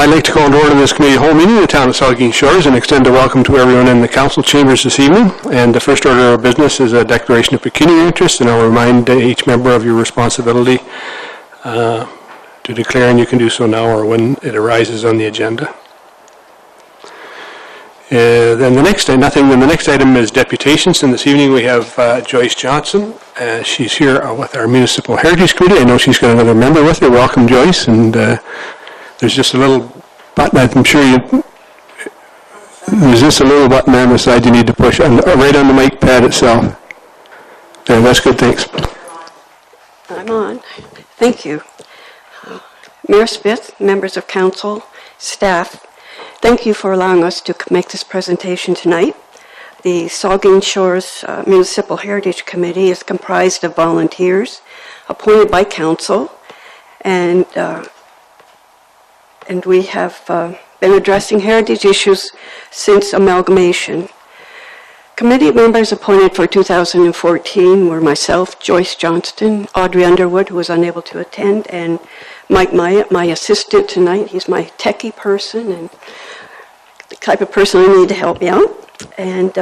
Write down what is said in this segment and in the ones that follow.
I'd like to call to order this committee whole meeting of the town of Saugeen Shores and extend a welcome to everyone in the council chambers this evening. And the first order of business is a declaration of pecuniary interest, and I'll remind each member of your responsibility to declare, and you can do so now or when it arises on the agenda. Then the next item is deputations, and this evening we have Joyce Johnson. She's here with our Municipal Heritage Committee. I know she's got another member with her. Welcome, Joyce. And there's just a little button, I'm sure there's just a little button on the side you need to push, right on the mic pad itself. There, that's good, thanks. I'm on. Thank you. Mayor Smith, members of council, staff, thank you for allowing us to make this presentation tonight. The Saugeen Shores Municipal Heritage Committee is comprised of volunteers appointed by council, and we have been addressing heritage issues since amalgamation. Committee members appointed for 2014 were myself, Joyce Johnston, Audrey Underwood, who was unable to attend, and Mike Myatt, my assistant tonight. He's my techie person and the type of person I need to help me out. And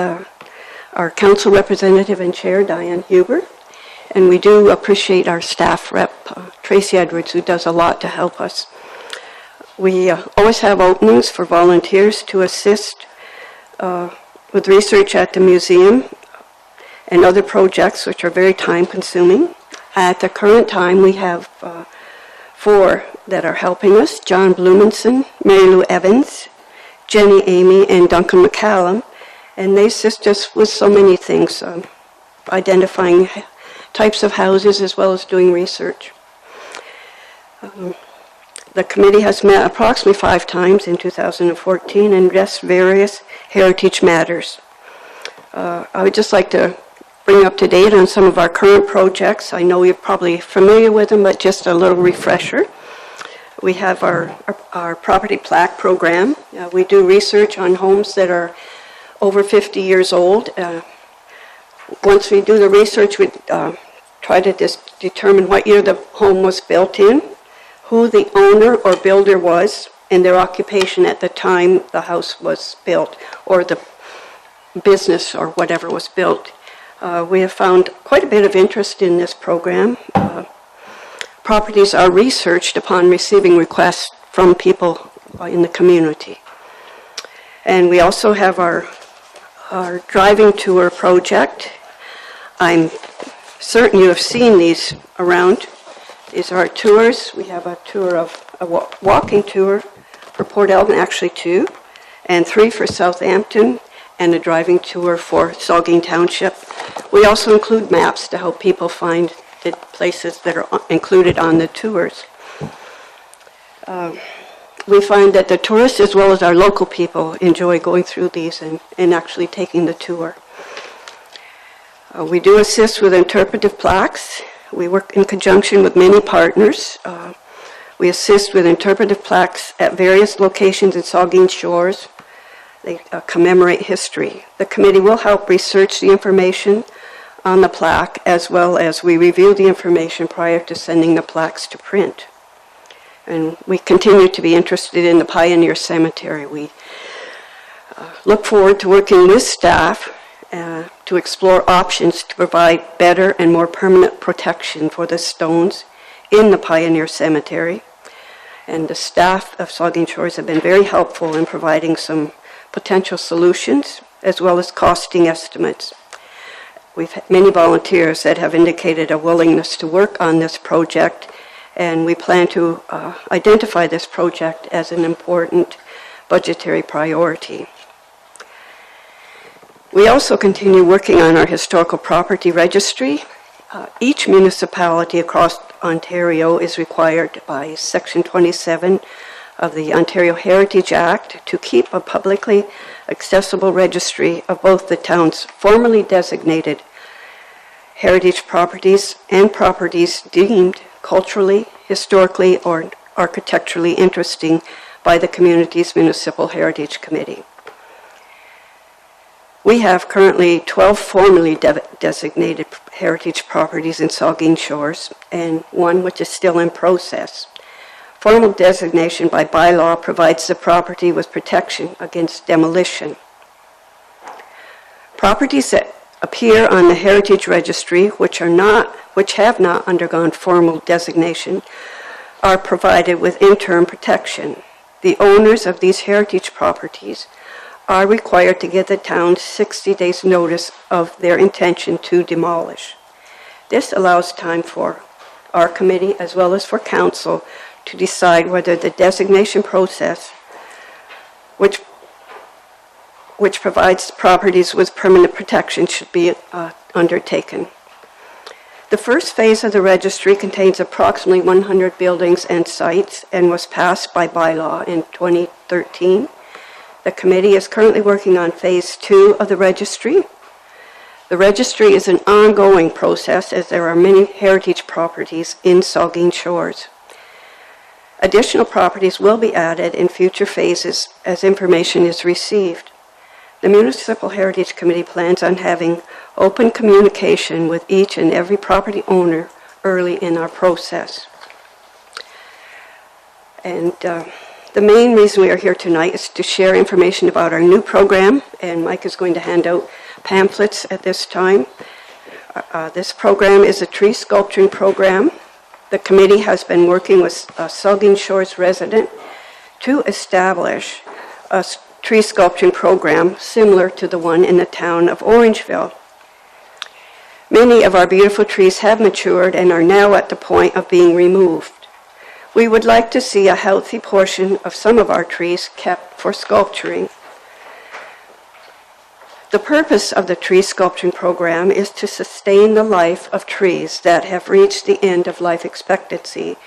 our council representative and chair, Diane Huber. And we do appreciate our staff rep, Tracy Edwards, who does a lot to help us. We always have openings for volunteers to assist with research at the museum and other projects which are very time-consuming. At the current time, we have 4 that are helping us: John Blumenson, Mary Lou Evans, Jenny Amy, and Duncan McCallum. And they assist us with so many things, identifying types of houses as well as doing research. The committee has met approximately 5 times in 2014 and addressed various heritage matters. I would just like to bring up to date on some of our current projects. I know you're probably familiar with them, but just a little refresher. We have our property plaque program. We do research on homes that are over 50 years old. Once we do the research, we try to determine what year the home was built in, who the owner or builder was, and their occupation at the time the house was built, or the business or whatever was built. We have found quite a bit of interest in this program. Properties are researched upon receiving requests from people in the community. And we also have our driving tour project. I'm certain you have seen these around. These are our tours. We have a tour of a walking tour for Port Elgin, actually 2, and 3 for Southampton, and a driving tour for Saugeen Township. We also include maps to help people find the places that are included on the tours. We find that the tourists as well as our local people enjoy going through these and actually taking the tour. We do assist with interpretive plaques. We work in conjunction with many partners. We assist with interpretive plaques at various locations in Saugeen Shores. They commemorate history. The committee will help research the information on the plaque as well as we review the information prior to sending the plaques to print. And we continue to be interested in the Pioneer Cemetery. We look forward to working with staff to explore options to provide better and more permanent protection for the stones in the Pioneer Cemetery. And the staff of Saugeen Shores have been very helpful in providing some potential solutions as well as costing estimates. We've had many volunteers that have indicated a willingness to work on this project, and we plan to identify this project as an important budgetary priority. We also continue working on our historical property registry. Each municipality across Ontario is required by Section 27 of the Ontario Heritage Act to keep a publicly accessible registry of both the town's formerly designated heritage properties and properties deemed culturally, historically, or architecturally interesting by the community's Municipal Heritage Committee. We have currently 12 formally designated heritage properties in Saugeen Shores and 1 which is still in process. Formal designation by bylaw provides the property with protection against demolition. Properties that appear on the Heritage Registry, which have not undergone formal designation, are provided with interim protection. The owners of these heritage properties are required to give the town 60 days notice of their intention to demolish. This allows time for our committee as well as for council to decide whether the designation process, which provides properties with permanent protection, should be undertaken. The first phase of the registry contains approximately 100 buildings and sites and was passed by bylaw in 2013. The committee is currently working on phase 2 of the registry. The registry is an ongoing process as there are many heritage properties in Saugeen Shores. Additional properties will be added in future phases as information is received. The Municipal Heritage Committee plans on having open communication with each and every property owner early in our process. And the main reason we are here tonight is to share information about our new program, and Mike is going to hand out pamphlets at this time. This program is a tree sculpturing program. The committee has been working with a Saugeen Shores resident to establish a tree sculpturing program similar to the one in the town of Orangeville. Many of our beautiful trees have matured and are now at the point of being removed. We would like to see a healthy portion of some of our trees kept for sculpturing. The purpose of the tree sculpturing program is to sustain the life of trees that have reached the end of life expectancy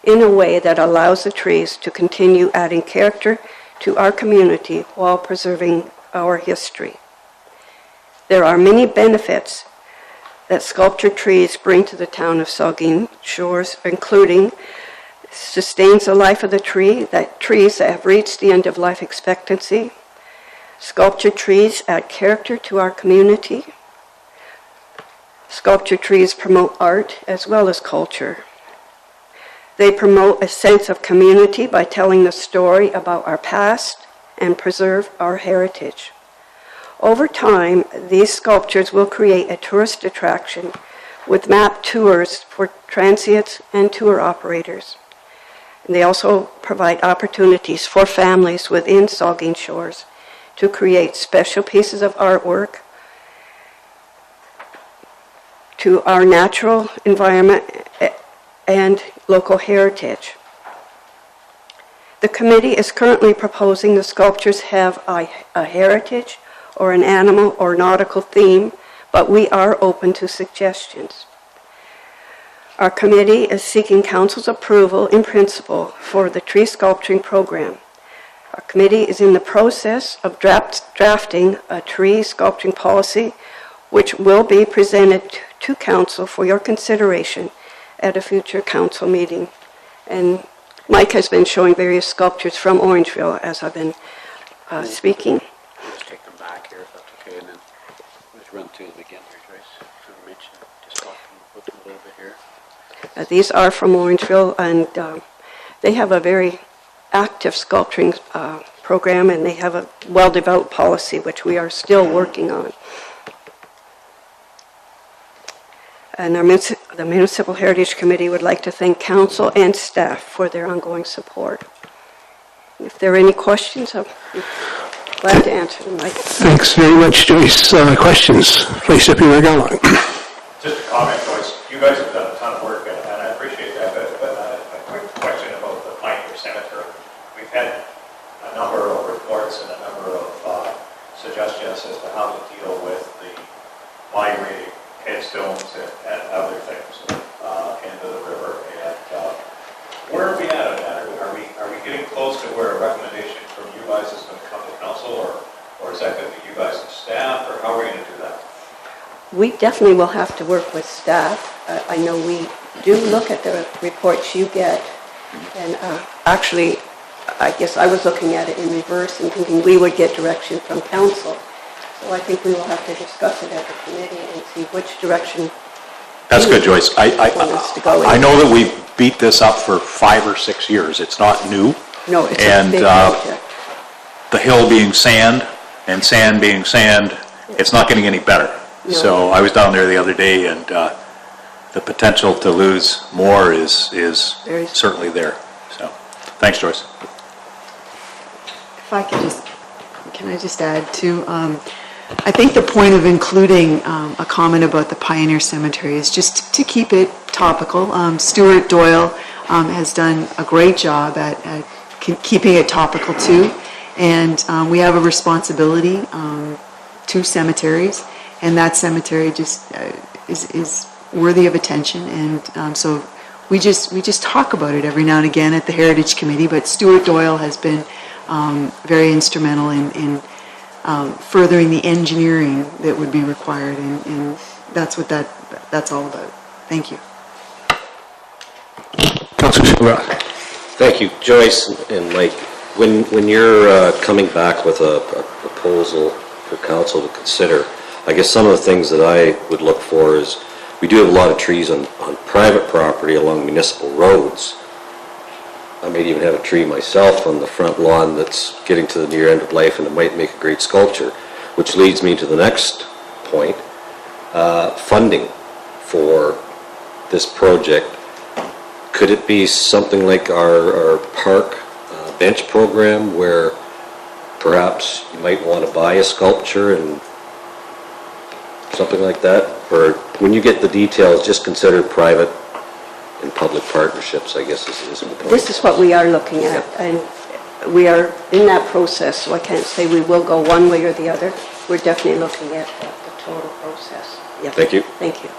in a way that allows the trees to continue adding character to our community while preserving our history. There are many benefits that sculptured trees bring to the town of Saugeen Shores, including sustains the life of the tree, that trees that have reached the end of life expectancy. Sculptured trees add character to our community. Sculptured trees promote art as well as culture. They promote a sense of community by telling the story about our past and preserve our heritage. Over time, these sculptures will create a tourist attraction with map tours for transients and tour operators. And they also provide opportunities for families within Saugeen Shores to create special pieces of artwork to our natural environment and local heritage. The committee is currently proposing the sculptures have a heritage or an animal or nautical theme, but we are open to suggestions. Our committee is seeking council's approval in principle for the tree sculpturing program. Our committee is in the process of drafting a tree sculpturing policy, which will be presented to council for your consideration at a future council meeting. And Mike has been showing various sculptures from Orangeville as I've been speaking. Let's take them back here if that's okay, and then let's run through them again here, Joyce. So mention, just talk about them a little bit here. These are from Orangeville, and they have a very active sculpturing program, and they have a well-developed policy, which we are still working on. And the Municipal Heritage Committee would like to thank council and staff for their ongoing support. If there are any questions, I'm glad to answer them. Thanks very much, Joyce. Questions? Please, Deputy Mayor Gallagher. Just a comment, Joyce. You guys have done a ton of work, and I appreciate that, but a quick question about the Pioneer Cemetery. We've had a number of reports and a number of suggestions as to how to deal with the migrating headstones and other things into the river. And where are we at on that? Are we getting close to where a recommendation from you guys is going to come to council, or is that going to be you guys and staff, or how are we going to do that? We definitely will have to work with staff. I know we do look at the reports you get, and actually, I guess I was looking at it in reverse and thinking we would get direction from council. So I think we will have to discuss it as a committee and see which direction. That's good, Joyce. I know that we've beat this up for 5 or 6 years. It's not new. No, it's a And big project. the hill being sand and sand being sand, it's not getting any better. No. So I was down there the other day, and the potential to lose more is Very- certainly there. So, thanks, Joyce. If I could just, can I just add to, I think the point of including a comment about the Pioneer Cemetery is just to keep it topical. Stuart Doyle has done a great job at keeping it topical too. And we have a responsibility to cemeteries, and that cemetery just is worthy of attention. And so we just talk about it every now and again at the Heritage Committee, but Stuart Doyle has been very instrumental in furthering the engineering that would be required, and that's what that's all about. Thank you. Councillor Shilroth. Thank you, Joyce and Mike. When you're coming back with a proposal for council to consider, I guess some of the things that I would look for is, we do have a lot of trees on private property along municipal roads. I may even have a tree myself on the front lawn that's getting to the near end of life, and it might make a great sculpture, which leads me to the next point, funding for this project. Could it be something like our park bench program, where perhaps you might want to buy a sculpture and something like that? Or when you get the details, just consider private and public partnerships, I guess is the point. This is what we are looking at, and we are in that process, so I can't say we will go one way or the other. We're definitely looking at the total process. Yeah. Thank you. Thank you.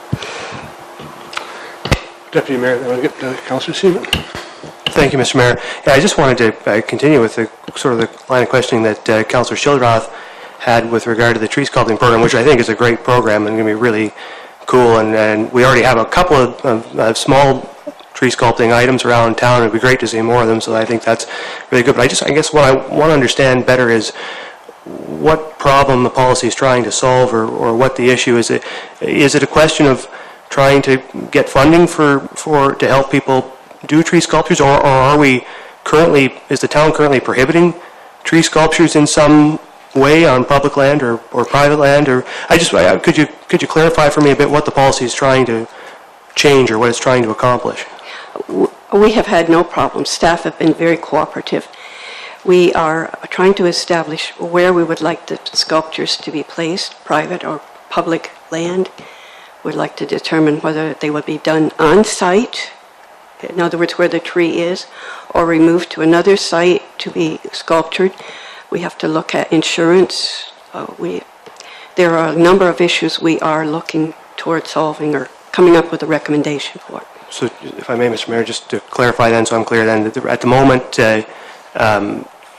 Deputy Mayor, then we'll get Councillor Seaman. Thank you, Mr. Mayor. Yeah, I just wanted to continue with the sort of the line of questioning that Councillor Shilroth had with regard to the tree sculpting program, which I think is a great program and going to be really cool. And we already have a couple of small tree sculpting items around town. It'd be great to see more of them, so I think that's really good. But I guess what I want to understand better is what problem the policy is trying to solve, or what the issue is. Is it a question of trying to get funding to help people do tree sculptures, or are we currently, is the town currently prohibiting tree sculptures in some way on public land or private land? Or could you clarify for me a bit what the policy is trying to change, or what it's trying to accomplish? We have had no problems. Staff have been very cooperative. We are trying to establish where we would like the sculptures to be placed, private or public land. We'd like to determine whether they would be done on site, in other words, where the tree is, or removed to another site to be sculptured. We have to look at insurance. There are a number of issues we are looking toward solving or coming up with a recommendation for. So, if I may, Mr. Mayor, just to clarify then, so I'm clear then, that at the moment,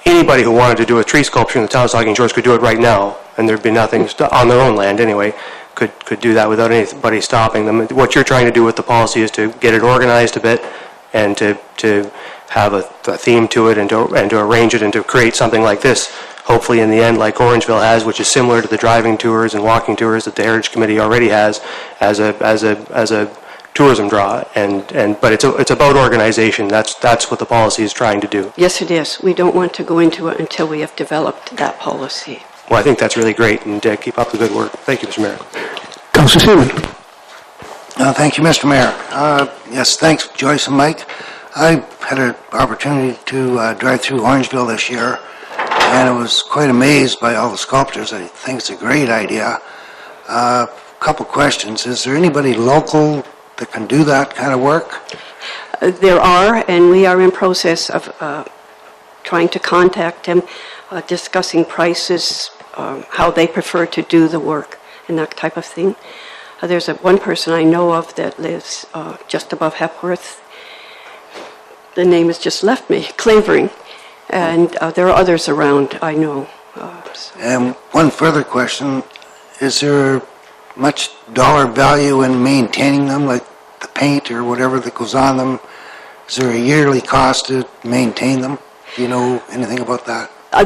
anybody who wanted to do a tree sculpture in the town of Saugeen Shores could do it right now, and there'd be nothing on their own land anyway, could do that without anybody stopping them. What you're trying to do with the policy is to get it organized a bit, and to have a theme to it, and to arrange it, and to create something like this, hopefully in the end, like Orangeville has, which is similar to the driving tours and walking tours that the Heritage Committee already has as a tourism draw. But it's about organization. That's what the policy is trying to do. Yes, it is. We don't want to go into it until we have developed that policy. Well, I think that's really great, and keep up the good work. Thank you, Mr. Mayor. Councillor Seaman. Thank you, Mr. Mayor. Yes, thanks, Joyce and Mike. I had an opportunity to drive through Orangeville this year, and I was quite amazed by all the sculptures. I think it's a great idea. A couple questions. Is there anybody local that can do that kind of work? There are, and we are in process of trying to contact them, discussing prices, how they prefer to do the work, and that type of thing. There's one person I know of that lives just above Hepworth. The name has just left me, Clavering. And there are others around, I know. And one further question. Is there much dollar value in maintaining them, like the paint or whatever that goes on them? Is there a yearly cost to maintain them? Do you know anything about that? I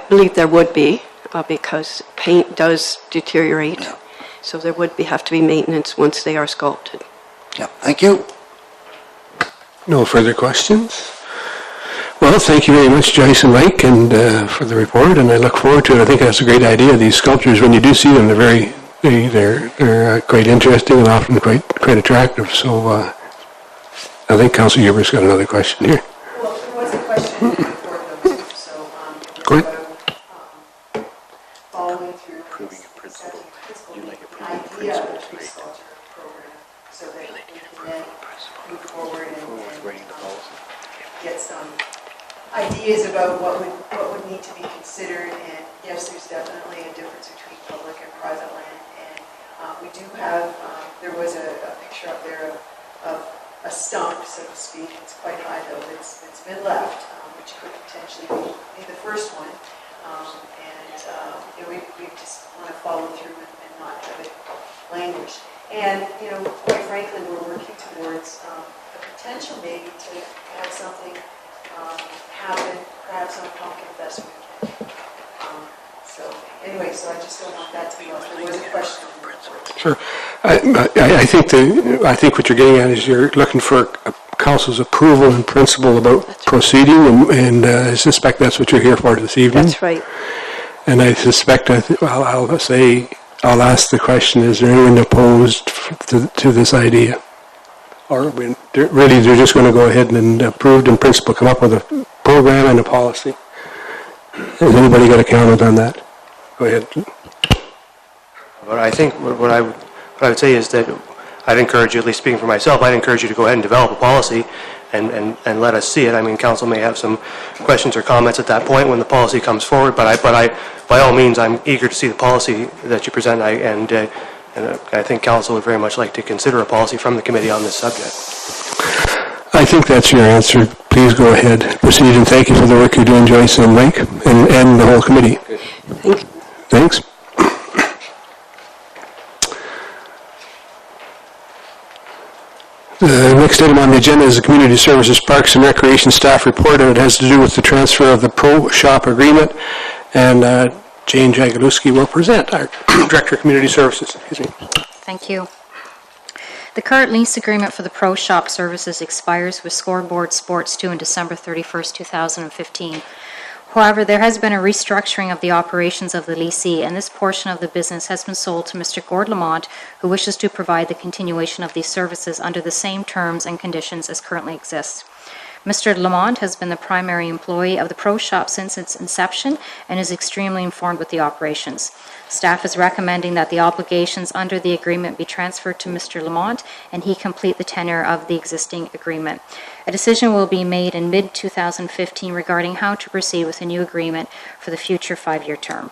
believe there would be, because paint does deteriorate. Yeah. So there would have to be maintenance once they are sculpted. Yeah, thank you. No further questions? Well, thank you very much, Joyce and Mike, and for the report, and I look forward to it. I think that's a great idea. These sculptures, when you do see them, they're quite interesting and often quite attractive. So I think Councillor Huber's got another question here. Well, there was a question before those, so Go ahead. following through Approving a principle. You like approving a idea of principle the tonight. sculpture program, so that we can then move forward and Writing the policy. get some ideas about what would need to be considered. And yes, there's definitely a difference between public and private land. And we do have, there was a picture up there of a stump, so to speak. It's quite high though. It's been left, which could potentially be the first one. And we just want to follow through and not have it languish. And quite frankly, we're working towards the potential maybe to have something happen, perhaps on Pumpkin Fest weekend. So anyway, so I just don't want that to be lost. There was a question. Sure. I think what you're getting at is you're looking for council's approval in principle about proceeding, and I suspect that's what you're here for this evening. That's right. And I suspect, I'll ask the question, is there anyone opposed to this idea? Or really, they're just going to go ahead and approve in principle, come up with a program and a policy? Has anybody got a comment on that? Go ahead. But I think what I would say is that I'd encourage you, at least speaking for myself, I'd encourage you to go ahead and develop a policy and let us see it. I mean, council may have some questions or comments at that point when the policy comes forward, but I by all means, I'm eager to see the policy that you present, and I think council would very much like to consider a policy from the committee on this subject. I think that's your answer. Please go ahead, proceed, and thank you for the work you're doing, Joyce and Mike, and the whole committee. Thanks. The next item on the agenda is the Community Services, Parks and Recreation Staff Report, and it has to do with the transfer of the Pro Shop Agreement. And Jane Jagodowski will present, our Director of Community Services. Excuse me. Thank you. The current lease agreement for the Pro Shop services expires with Scoreboard Sports 2 on December 31st, 2015. However, there has been a restructuring of the operations of the leasee, and this portion of the business has been sold to Mr. Gord Lamont, who wishes to provide the continuation of these services under the same terms and conditions as currently exist. Mr. Lamont has been the primary employee of the Pro Shop since its inception and is extremely informed with the operations. Staff is recommending that the obligations under the agreement be transferred to Mr. Lamont and he complete the tenure of the existing agreement. A decision will be made in mid-2015 regarding how to proceed with a new agreement for the future 5-year term.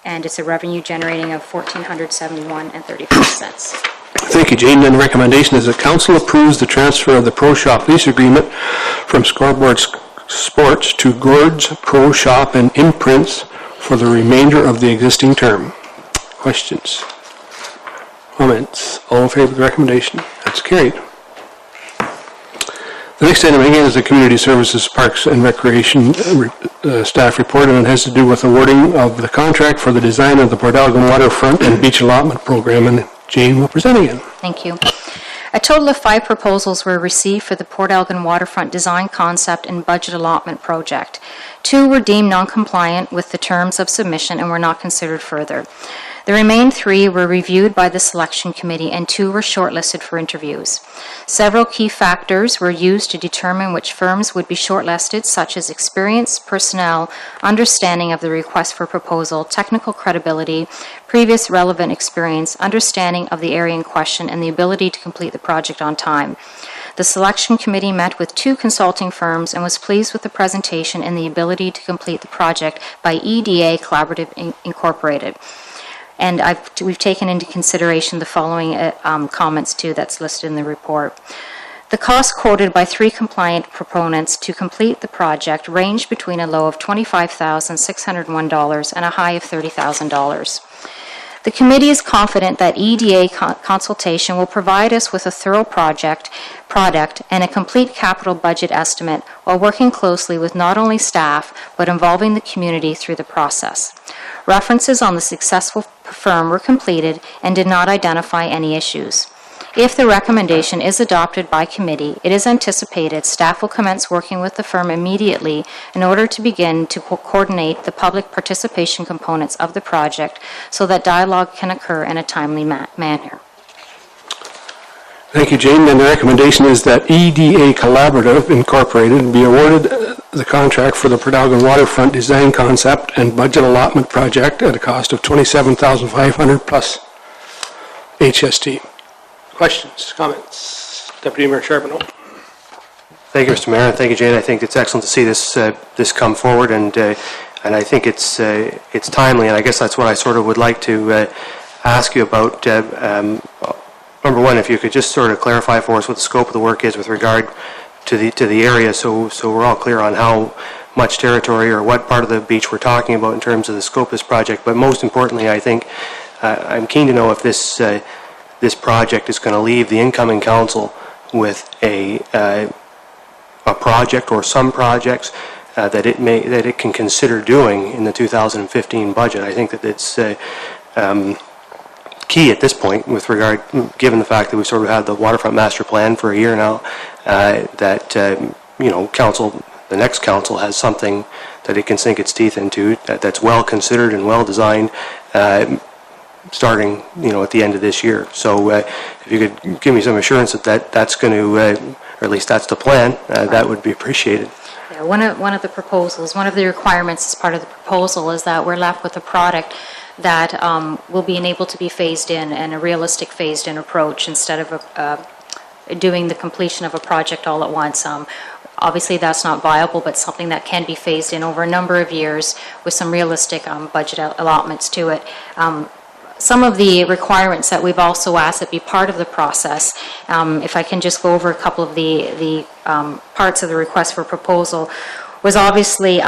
And it's a revenue generating of $1,471.35. Thank you, Jane. And the recommendation is that Council approves the transfer of the Pro Shop lease agreement from Scoreboard Sports to Gord's Pro Shop and Imprints for the remainder of the existing term. Questions? Comments? All in favor of the recommendation? That's carried. The next item again is the Community Services, Parks and Recreation Staff Report, and it has to do with awarding of the contract for the design of the Port Elgin Waterfront and Beach Allotment Program, and Jane will present again. Thank you. A total of 5 proposals were received for the Port Elgin Waterfront Design Concept and Budget Allotment Project. 2 were deemed non-compliant with the terms of submission and were not considered further. The remaining 3 were reviewed by the selection committee and 2 were shortlisted for interviews. Several key factors were used to determine which firms would be shortlisted, such as experience, personnel, understanding of the request for proposal, technical credibility, previous relevant experience, understanding of the area in question, and the ability to complete the project on time. The selection committee met with 2 consulting firms and was pleased with the presentation and the ability to complete the project by EDA Collaborative Incorporated. And we've taken into consideration the following comments too that's listed in the report. The cost quoted by 3 compliant proponents to complete the project ranged between a low of $25,601 and a high of $30,000. The committee is confident that EDA consultation will provide us with a thorough product and a complete capital budget estimate while working closely with not only staff but involving the community through the process. References on the successful firm were completed and did not identify any issues. If the recommendation is adopted by committee, it is anticipated staff will commence working with the firm immediately in order to begin to coordinate the public participation components of the project so that dialogue can occur in a timely manner. Thank you, Jane. And the recommendation is that EDA Collaborative Incorporated be awarded the contract for the Port Elgin Waterfront Design Concept and Budget Allotment Project at a cost of $27,500 plus HST. Questions, comments? Deputy Mayor Charbonneau. Thank you, Mr. Mayor, and thank you, Jane. I think it's excellent to see this come forward, and I think it's timely, and I guess that's what I sort of would like to ask you about. Number one, if you could just sort of clarify for us what the scope of the work is with regard to the area, so we're all clear on how much territory or what part of the beach we're talking about in terms of the scope of this project. But most importantly, I think I'm keen to know if this project is going to leave the incoming council with a project or some projects that it can consider doing in the 2015 budget. I think that it's key at this point with regard, given the fact that we sort of had the waterfront master plan for a year now, that council, the next council, has something that it can sink its teeth into that's well considered and well designed, starting at the end of this year. So if you could give me some assurance that that's going to, or at least that's the plan, that would be appreciated. Yeah, one of the proposals, one of the requirements as part of the proposal is that we're left with a product that will be able to be phased in, and a realistic phased in approach instead of doing the completion of a project all at once. Obviously that's not viable, but something that can be phased in over a number of years with some realistic budget allotments to it. Some of the requirements that we've also asked that be part of the process, if I can just go over a couple of the parts of the request for proposal, was obviously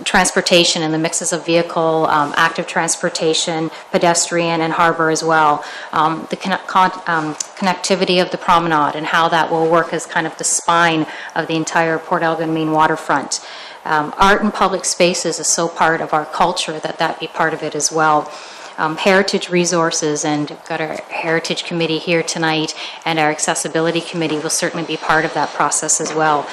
transportation and the mixes of vehicle, active transportation, pedestrian, and harbor as well. The connectivity of the promenade and how that will work as kind of the spine of the entire Port Elgin main waterfront. Art and public spaces is so part of our culture that be part of it as well. Heritage resources, and we've got our Heritage Committee here tonight, and our Accessibility Committee will certainly be part of that process as well.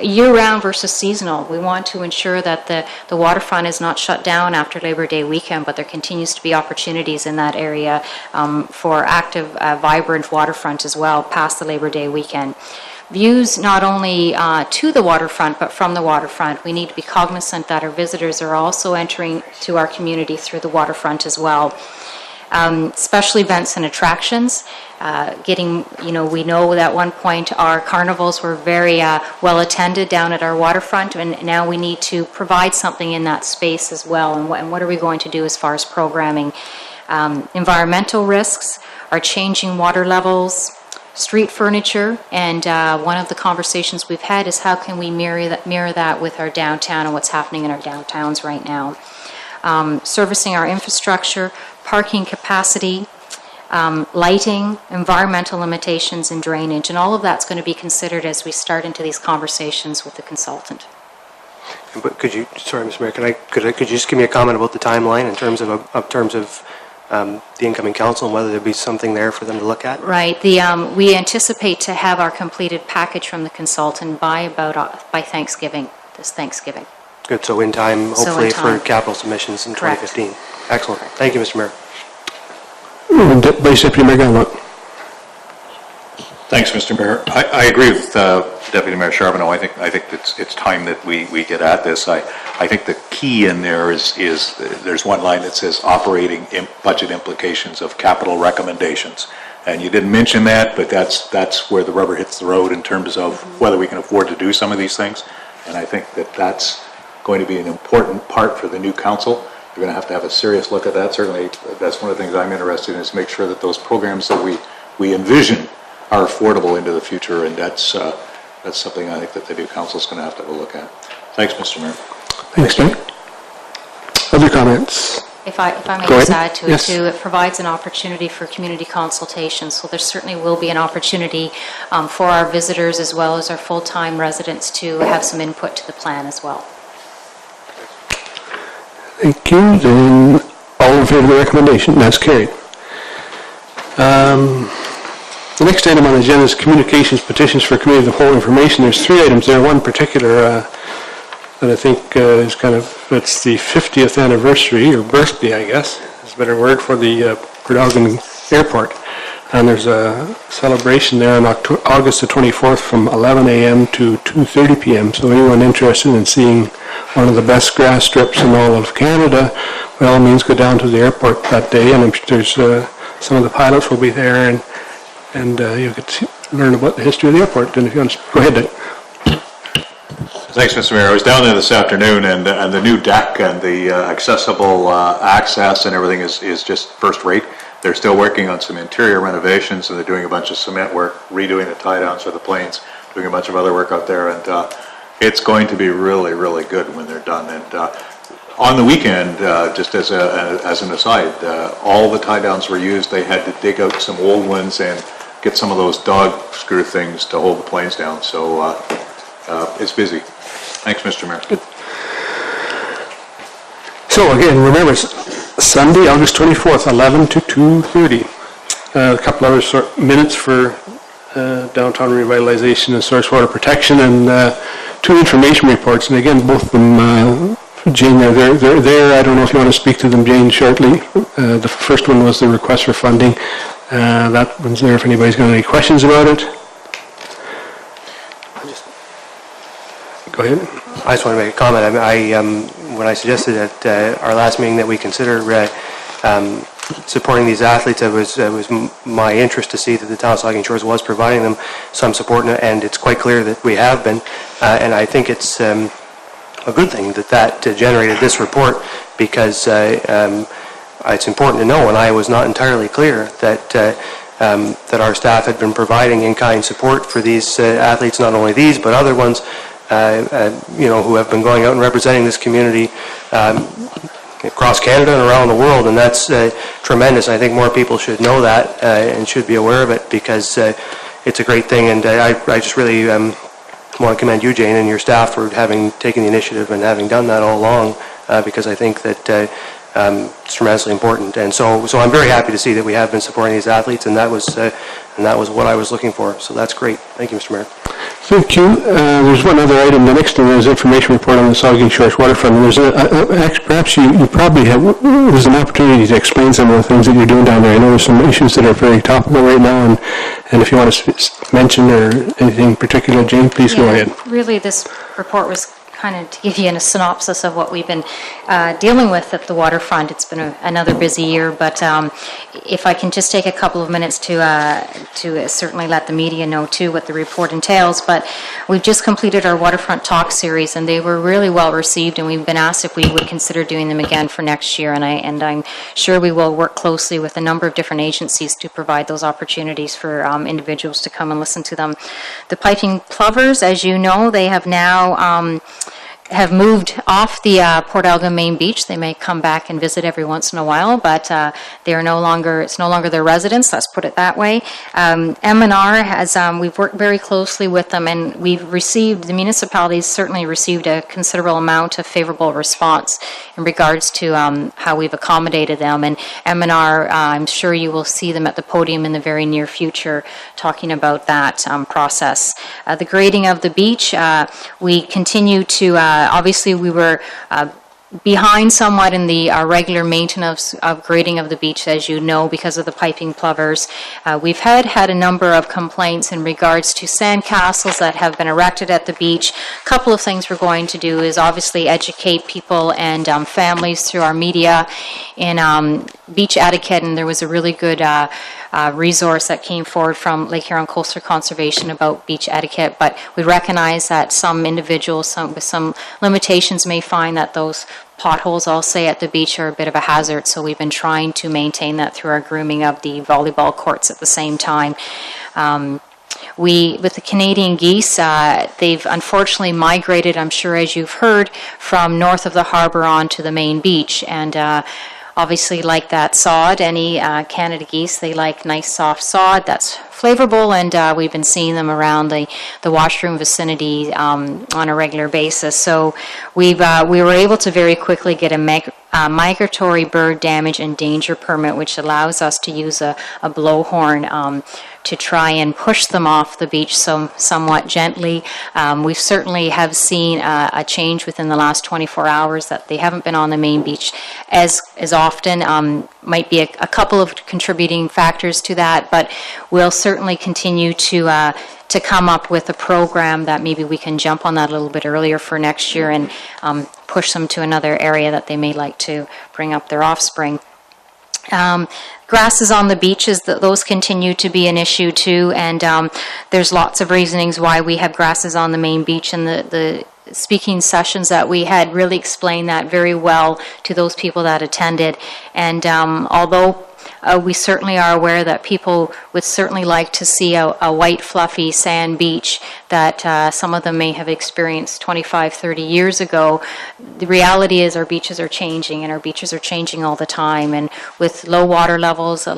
Year-round versus seasonal, we want to ensure that the waterfront is not shut down after Labor Day weekend, but there continues to be opportunities in that area for active, vibrant waterfront as well past the Labor Day weekend. Views not only to the waterfront, but from the waterfront. We need to be cognizant that our visitors are also entering to our community through the waterfront as well. Special events and attractions. We know that at one point our carnivals were very well attended down at our waterfront, and now we need to provide something in that space as well. And what are we going to do as far as programming? Environmental risks, our changing water levels, street furniture, and one of the conversations we've had is how can we mirror that with our downtown and what's happening in our downtowns right now. Servicing our infrastructure, parking capacity, lighting, environmental limitations, and drainage, and all of that's going to be considered as we start into these conversations with the consultant. But could you, sorry, Mr. Mayor, could you just give me a comment about the timeline in terms of the incoming council and whether there'd be something there for them to look at? Right. We anticipate to have our completed package from the consultant by Thanksgiving, this Thanksgiving. Good, so in time, hopefully, for capital submissions in 2015. Excellent. Thank you, Mr. Mayor. Vice Deputy Mayor Gallant. Thanks, Mr. Mayor. I agree with Deputy Mayor Charbonneau. I think it's time that we get at this. I think the key in there is there's one line that says operating budget implications of capital recommendations. And you didn't mention that, but that's where the rubber hits the road in terms of whether we can afford to do some of these things. And I think that's going to be an important part for the new council. You're going to have a serious look at that. Certainly, that's one of the things I'm interested in, is make sure that those programs that we envision are affordable into the future, and that's something I think that the new council is going to have a look at. Thanks, Mr. Mayor. Thanks, Mike. Other comments? If I may just add to it too, it provides an opportunity for community consultation, so there certainly will be an opportunity for our visitors as well as our full-time residents to have some input to the plan as well. Thank you. Then all in favor of the recommendation? That's carried. The next item on the agenda is communications, petitions for committee of the whole information. There's 3 items there. One particular that I think is it's the 50th anniversary, or birthday, I guess, is a better word, for the Port Elgin Airport. And there's a celebration there on August the 24th from 11 a.m. to 2:30 p.m. So anyone interested in seeing one of the best grass strips in all of Canada, by all means go down to the airport that day. And I'm sure there's some of the pilots will be there, and you get to learn about the history of the airport. And if you want to go ahead, Dick. Thanks, Mr. Mayor. I was down there this afternoon, and the new deck and the accessible access and everything is just first rate. They're still working on some interior renovations, and they're doing a bunch of cement work, redoing the tie downs for the planes, doing a bunch of other work out there, and it's going to be really, really good when they're done. And on the weekend, just as an aside, all the tie downs were used. They had to dig out some old ones and get some of those dog screw things to hold the planes down. So it's busy. Thanks, Mr. Mayor. Good. So again, remember, it's Sunday, August 24th, 11 to 2:30. A couple other minutes for downtown revitalization and source water protection, and 2 information reports. And again, both of them, Jane, they're there. I don't know if you want to speak to them, Jane, shortly. The first one was the request for funding. That one's there if anybody's got any questions about it. Go ahead. I just want to make a comment. When I suggested at our last meeting that we consider supporting these athletes, it was my interest to see that the town of Saugeen Shores was providing them some support, and it's quite clear that we have been. And I think it's a good thing that generated this report, because it's important to know, and I was not entirely clear, that our staff had been providing in-kind support for these athletes, not only these, but other ones, who have been going out and representing this community across Canada and around the world, and that's tremendous. I think more people should know that and should be aware of it, because it's a great thing, and I just really want to commend you, Jane, and your staff for having taken the initiative and having done that all along, because I think that it's tremendously important. And so I'm very happy to see that we have been supporting these athletes, and that was what I was looking for. So that's great. Thank you, Mr. Mayor. Thank you. There's one other item. The next one is information report on the Saugeen Shores waterfront. There's perhaps you probably have, there's an opportunity to explain some of the things that you're doing down there. I know there's some issues that are very topical right now, and if you want to mention or anything particular, Jane, please go ahead. Really, this report was kind of to give you a synopsis of what we've been dealing with at the waterfront. It's been another busy year, but if I can just take a couple of minutes to certainly let the media know too what the report entails. But we've just completed our waterfront talk series, and they were really well received, and we've been asked if we would consider doing them again for next year, and I'm sure we will work closely with a number of different agencies to provide those opportunities for individuals to come and listen to them. The piping plovers, as you know, they have now have moved off the Port Elgin main beach. They may come back and visit every once in a while, but it's no longer their residence, let's put it that way. M&R has, we've worked very closely with them, and the municipalities certainly received a considerable amount of favorable response in regards to how we've accommodated them. And M&R, I'm sure you will see them at the podium in the very near future talking about that process. The grading of the beach, we continue to obviously, we were behind somewhat in the regular maintenance of grading of the beach, as you know, because of the piping plovers. We've had a number of complaints in regards to sandcastles that have been erected at the beach. A couple of things we're going to do is obviously educate people and families through our media in beach etiquette, and there was a really good resource that came forward from Lake Huron Coastal Conservation about beach etiquette, but we recognize that some individuals with some limitations may find that those potholes, I'll say, at the beach are a bit of a hazard, so we've been trying to maintain that through our grooming of the volleyball courts at the same time. With the Canadian geese, they've unfortunately migrated, I'm sure as you've heard, from north of the harbour onto the main beach, and obviously like that sod, any Canada geese, they like nice soft sod that's flavorful, and we've been seeing them around the washroom vicinity on a regular basis. So we were able to very quickly get a migratory bird damage and danger permit, which allows us to use a blowhorn to try and push them off the beach somewhat gently. We certainly have seen a change within the last 24 hours that they haven't been on the main beach as often. Might be a couple of contributing factors to that, but we'll certainly continue to come up with a program that maybe we can jump on that a little bit earlier for next year and push them to another area that they may like to bring up their offspring. Grasses on the beaches, those continue to be an issue too, and there's lots of reasonings why we have grasses on the main beach, and the speaking sessions that we had really explained that very well to those people that attended. And although we certainly are aware that people would certainly like to see a white fluffy sand beach that some of them may have experienced 25, 30 years ago, the reality is our beaches are changing, and our beaches are changing all the time, and with low water levels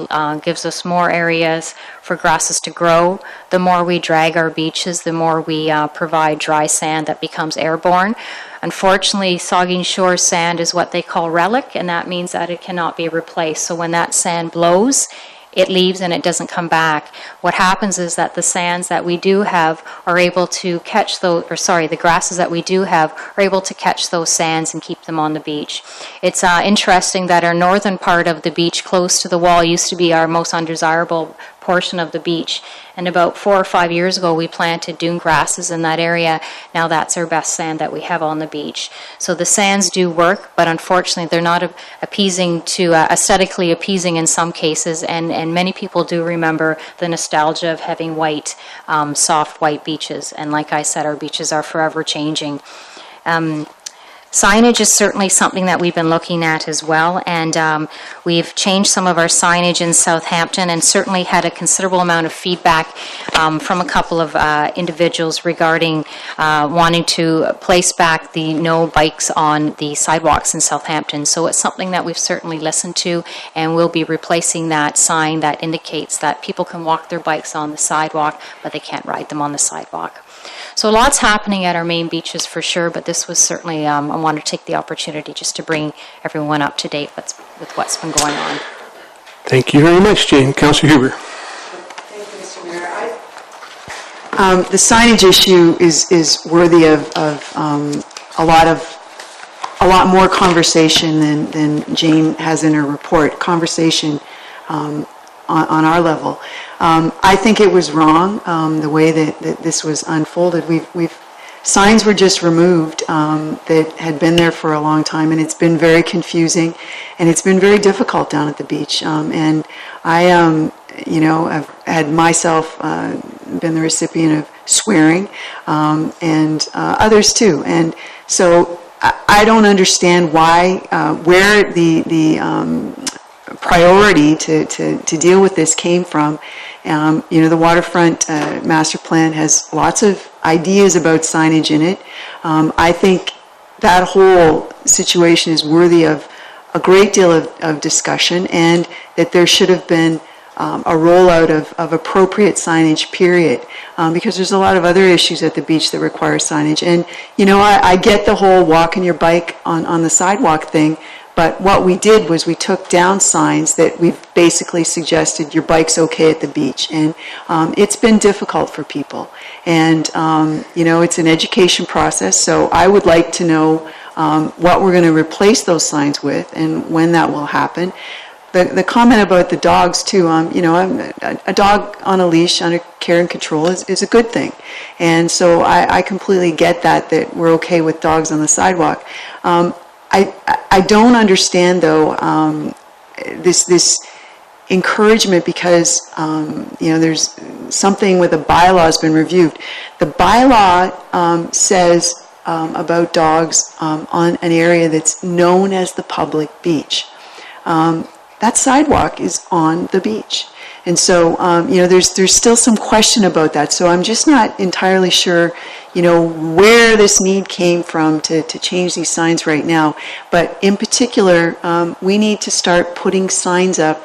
gives us more areas for grasses to grow. The more we drag our beaches, the more we provide dry sand that becomes airborne. Unfortunately, Saugeen Shore sand is what they call relic, and that means that it cannot be replaced. So when that sand blows, it leaves and it doesn't come back. What happens is that the sands that we do have are able to catch those, the grasses that we do have are able to catch those sands and keep them on the beach. It's interesting that our northern part of the beach, close to the wall, used to be our most undesirable portion of the beach. And about 4 or 5 years ago, we planted dune grasses in that area. Now that's our best sand that we have on the beach. So the sands do work, but unfortunately they're not aesthetically appeasing in some cases, and many people do remember the nostalgia of having white, soft white beaches. And like I said, our beaches are forever changing. Signage is certainly something that we've been looking at as well, and we've changed some of our signage in Southampton and certainly had a considerable amount of feedback from a couple of individuals regarding wanting to place back the no bikes on the sidewalks in Southampton. So it's something that we've certainly listened to, and we'll be replacing that sign that indicates that people can walk their bikes on the sidewalk, but they can't ride them on the sidewalk. So lots happening at our main beaches for sure, but this was certainly, I wanted to take the opportunity just to bring everyone up to date with what's been going on. Thank you very much, Jane. Councillor Huber. Thank you, Mr. Mayor. The signage issue is worthy of a lot more conversation than Jane has in her report. Conversation on our level. I think it was wrong the way that this was unfolded. Signs were just removed that had been there for a long time, and it's been very confusing, and it's been very difficult down at the beach. And I, I've had myself been the recipient of swearing, and others too. And so I don't understand why, where the priority to deal with this came from. The waterfront master plan has lots of ideas about signage in it. I think that whole situation is worthy of a great deal of discussion, and that there should have been a rollout of appropriate signage, period, because there's a lot of other issues at the beach that require signage. And, I get the whole walking your bike on the sidewalk thing, but what we did was we took down signs that we've basically suggested your bike's okay at the beach. And it's been difficult for people. And, it's an education process, so I would like to know what we're going to replace those signs with and when that will happen. The comment about the dogs too, a dog on a leash under care and control is a good thing. And so I completely get that we're okay with dogs on the sidewalk. I don't understand, though, this encouragement because, there's something with the bylaw has been reviewed. The bylaw says about dogs on an area that's known as the public beach. That sidewalk is on the beach. And so, there's still some question about that. So I'm just not entirely sure, where this need came from to change these signs right now. But in particular, we need to start putting signs up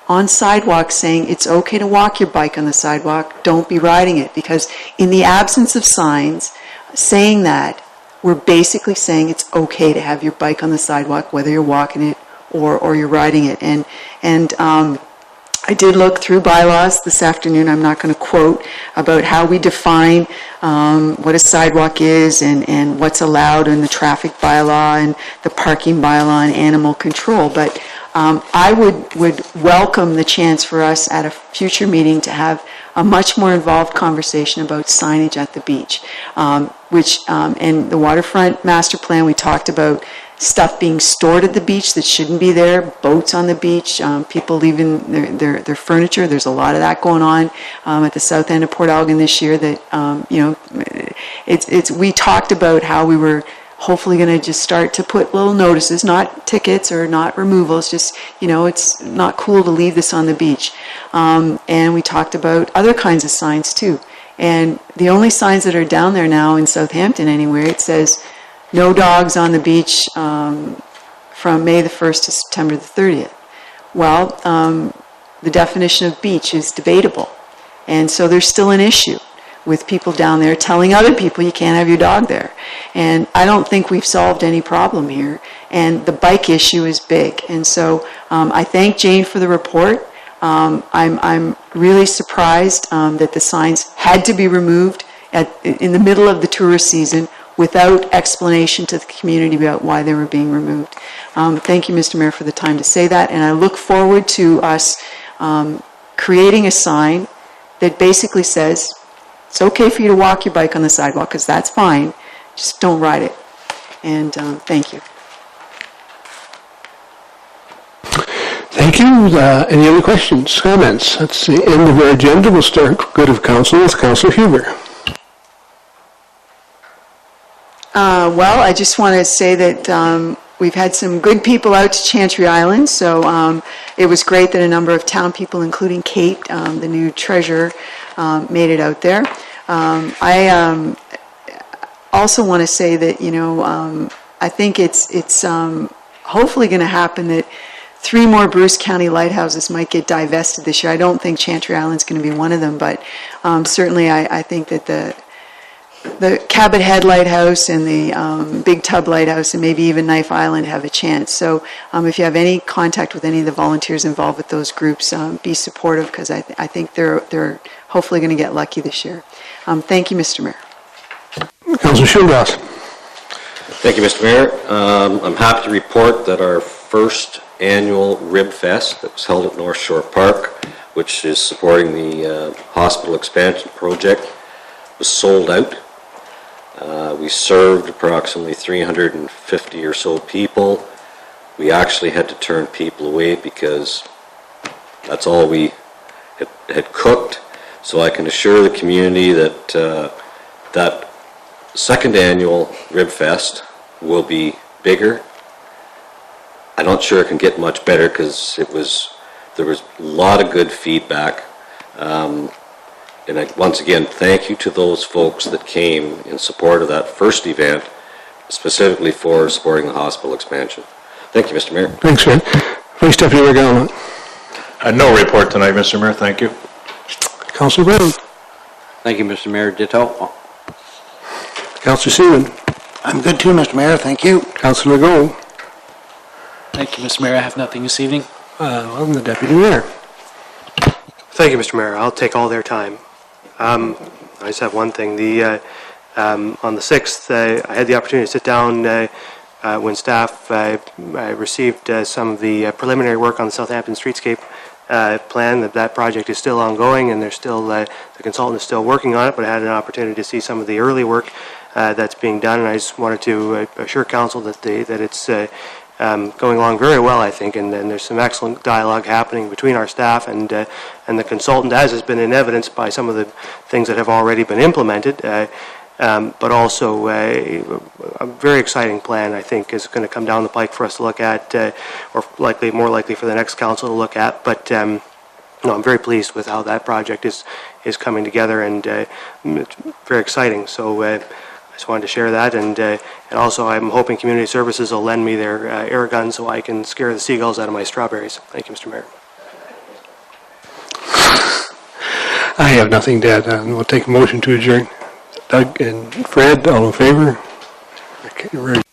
on sidewalks saying it's okay to walk your bike on the sidewalk, don't be riding it. Because in the absence of signs saying that, we're basically saying it's okay to have your bike on the sidewalk, whether you're walking it or you're riding it. And I did look through bylaws this afternoon. I'm not going to quote about how we define what a sidewalk is and what's allowed in the traffic bylaw and the parking bylaw and animal control. But I would welcome the chance for us at a future meeting to have a much more involved conversation about signage at the beach, in the waterfront master plan, we talked about stuff being stored at the beach that shouldn't be there, boats on the beach, people leaving their furniture. There's a lot of that going on at the south end of Port Elgin this year that, we talked about how we were hopefully going to just start to put little notices, not tickets or not removals, just, it's not cool to leave this on the beach. And we talked about other kinds of signs too. And the only signs that are down there now in Southampton anywhere, it says no dogs on the beach from May the 1st to September the 30th. Well, the definition of beach is debatable. And so there's still an issue with people down there telling other people you can't have your dog there. And I don't think we've solved any problem here. And the bike issue is big. And so I thank Jane for the report. I'm really surprised that the signs had to be removed in the middle of the tourist season without explanation to the community about why they were being removed. Thank you, Mr. Mayor, for the time to say that. And I look forward to us creating a sign that basically says, it's okay for you to walk your bike on the sidewalk, because that's fine. Just don't ride it. And thank you. Thank you. Any other questions, comments? That's the end of our agenda. We'll start good of council with Councillor Huber. Well, I just want to say that we've had some good people out to Chantry Island, so it was great that a number of town people, including Kate, the new treasurer, made it out there. I also want to say that, I think it's hopefully going to happen that 3 more Bruce County lighthouses might get divested this year. I don't think Chantry Island's going to be one of them, but certainly I think that the Cabot Head Lighthouse and the Big Tub Lighthouse and maybe even Knife Island have a chance. So if you have any contact with any of the volunteers involved with those groups, be supportive, because I think they're hopefully going to get lucky this year. Thank you, Mr. Mayor. Councillor Shieldhouse. Thank you, Mr. Mayor. I'm happy to report that our first annual Rib Fest that was held at North Shore Park, which is supporting the hospital expansion project, was sold out. We served approximately 350 or so people. We actually had to turn people away because that's all we had cooked. So I can assure the community that that second annual Rib Fest will be bigger. I'm not sure it can get much better because there was a lot of good feedback. And once again, thank you to those folks that came in support of that first event, specifically for supporting the hospital expansion. Thank you, Mr. Mayor. Thanks, Fred. Vice Deputy Mayor Gallant. No report tonight, Mr. Mayor, thank you. Councillor Brown. Thank you, Mr. Mayor. Ditto. Councillor Seaman. I'm good too, Mr. Mayor, thank you. Councillor Legault. Thank you, Mr. Mayor. I have nothing this evening. I'm the Deputy Mayor. Thank you, Mr. Mayor. I'll take all their time. I just have one thing. On the 6th, I had the opportunity to sit down when staff received some of the preliminary work on the Southampton Streetscape plan. That project is still ongoing, and there's still the consultant is still working on it, but I had an opportunity to see some of the early work that's being done, and I just wanted to assure council that it's going along very well, I think, and there's some excellent dialogue happening between our staff and the consultant, as has been in evidence by some of the things that have already been implemented, but also a very exciting plan, I think, is going to come down the pike for us to look at, or more likely for the next council to look at, but I'm very pleased with how that project is coming together, and it's very exciting. So I just wanted to share that, and also I'm hoping Community Services will lend me their air gun so I can scare the seagulls out of my strawberries. Thank you, Mr. Mayor. have nothing to add. We'll take a motion to adjourn. Doug and Fred, all in favor? Okay, we're